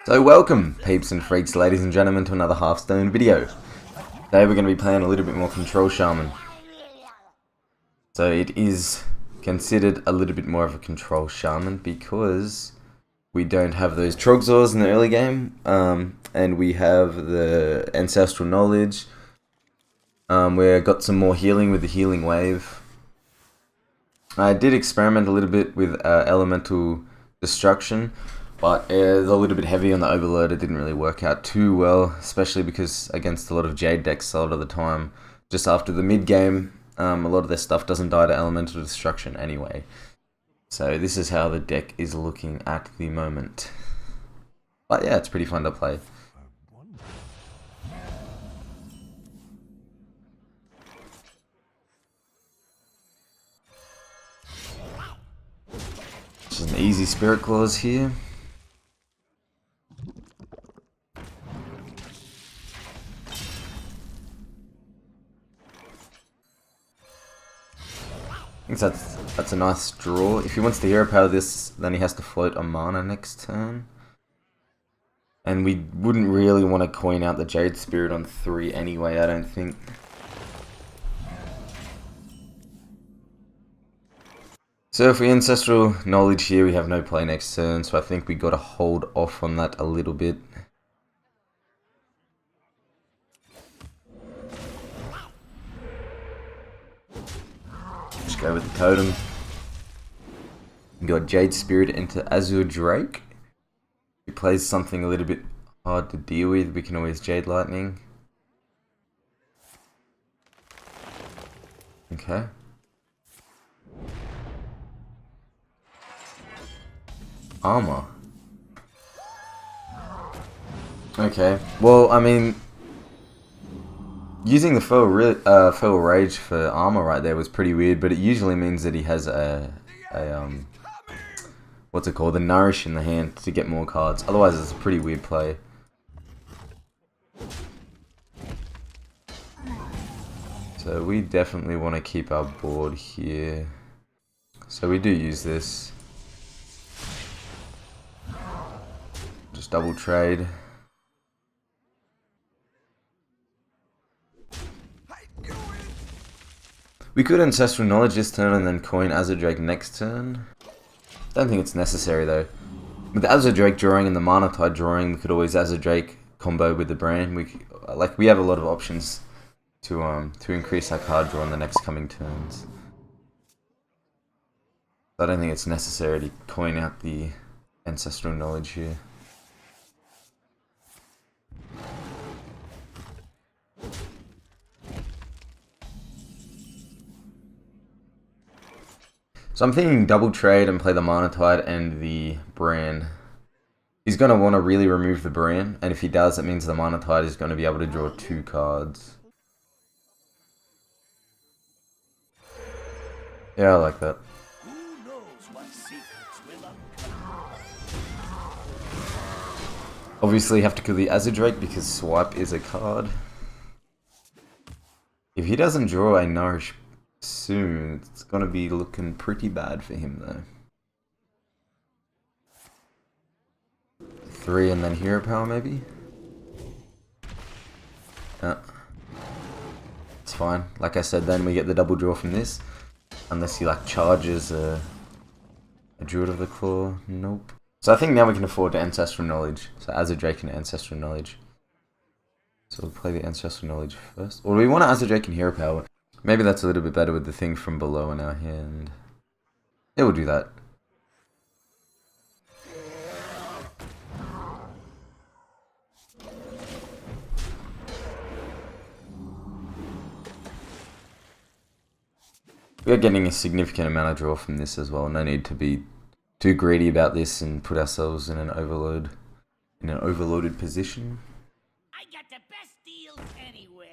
So welcome, peeps and freaks, ladies and gentlemen, to another Hearthstone video. Today we're going to be playing a little bit more Control Shaman. So it is considered a little bit more of a Control Shaman because we don't have those Trogzors in the early game, and we have the Ancestral Knowledge. We got some more healing with the Healing Wave. I did experiment a little bit with Elemental Destruction, but it's a little bit heavy on the Overload. It didn't really work out too well, especially because against a lot of Jade decks a lot of the time, just after the mid game, a lot of their stuff doesn't die to Elemental Destruction anyway. So this is how the deck is looking at the moment. But yeah, it's pretty fun to play. Just an easy Spirit Claws here. I think that's a nice draw. If he wants to hero power this, then he has to float a mana next turn. And we wouldn't really want to coin out the Jade Spirit on 3 anyway, I don't think. So if we Ancestral Knowledge here, we have no play next turn, so I think we got to hold off on that a little bit. Just go with the totem. We got Jade Spirit into Azure Drake. He plays something a little bit hard to deal with. We can always Jade Lightning. Okay. Armor. Okay. Well, I mean, using the Feral Rage for armor right there was pretty weird, but it usually means that he has what's it called? The Nourish in the hand to get more cards. Otherwise, it's a pretty weird play. So we definitely want to keep our board here. So we do use this. Just double trade. We could Ancestral Knowledge this turn and then coin Azure Drake next turn. Don't think it's necessary though. With the Azure Drake drawing and the Mana Tide drawing, we could always Azure Drake combo with the Brand. We have a lot of options to increase our card draw in the next coming turns. I don't think it's necessary to coin out the Ancestral Knowledge here. So I'm thinking double trade and play the Mana Tide and the Brand. He's going to want to really remove the Brand, and if he does, that means the Mana Tide is going to be able to draw 2 cards. Yeah, I like that. Obviously, you have to kill the Azure Drake because Swipe is a card. If he doesn't draw a Nourish soon, it's going to be looking pretty bad for him though. 3 and then hero power maybe? It's fine. Like I said, then we get the double draw from this. Unless he like charges a Druid of the Claw. Nope. So I think now we can afford to Ancestral Knowledge. So Azure Drake and Ancestral Knowledge. So we'll play the Ancestral Knowledge first. Or do we want to Azure Drake and hero power? Maybe that's a little bit better with the thing from below in our hand. Yeah, we'll do that. We are getting a significant amount of draw from this as well. No need to be too greedy about this and put ourselves in an overloaded position. I got the best deals anywhere.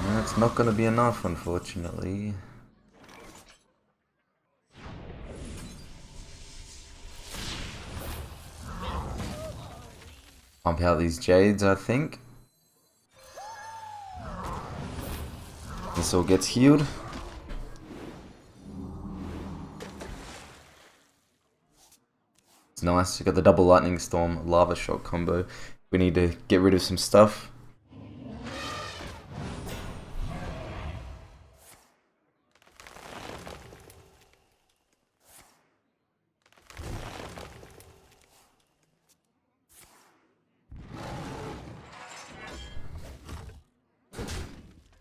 That's not going to be enough, unfortunately. Pump out these Jades, I think. This all gets healed. It's nice. You got the double lightning storm, lava shock combo. We need to get rid of some stuff.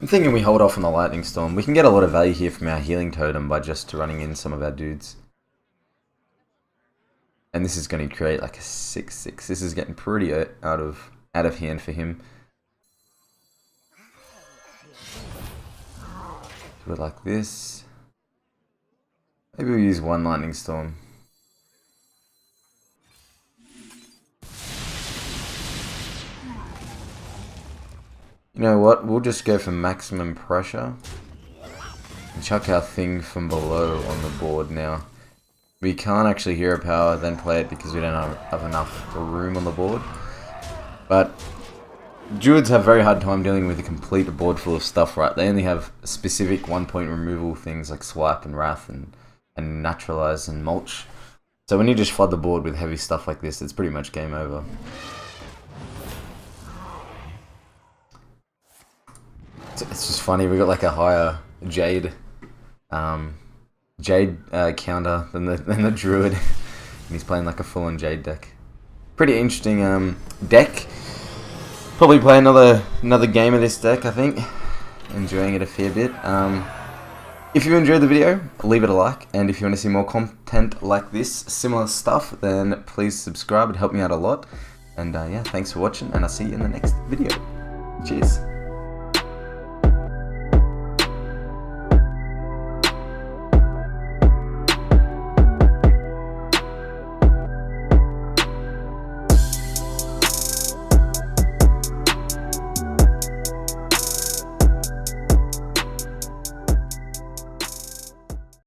I'm thinking we hold off on the lightning storm. We can get a lot of value here from our healing totem by just running in some of our dudes. And this is going to create like a 6/6. This is getting pretty out of hand for him. Do it like this. Maybe we'll use one lightning storm. You know what? We'll just go for maximum pressure and chuck our thing from below on the board now. We can't actually hero power then play it because we don't have enough room on the board. But Druids have a very hard time dealing with a complete board full of stuff, right? They only have specific 1-point removal things like swipe and wrath and naturalize and mulch. So when you just flood the board with heavy stuff like this, it's pretty much game over. It's just funny, we got like a higher Jade counter than the Druid. And he's playing like a full-on Jade deck. Pretty interesting deck. Probably play another game of this deck, I think. Enjoying it a fair bit. If you enjoyed the video, leave it a like. And if you want to see more content like this, similar stuff, then please subscribe. It'd help me out a lot. And yeah, thanks for watching, and I'll see you in the next video. Cheers.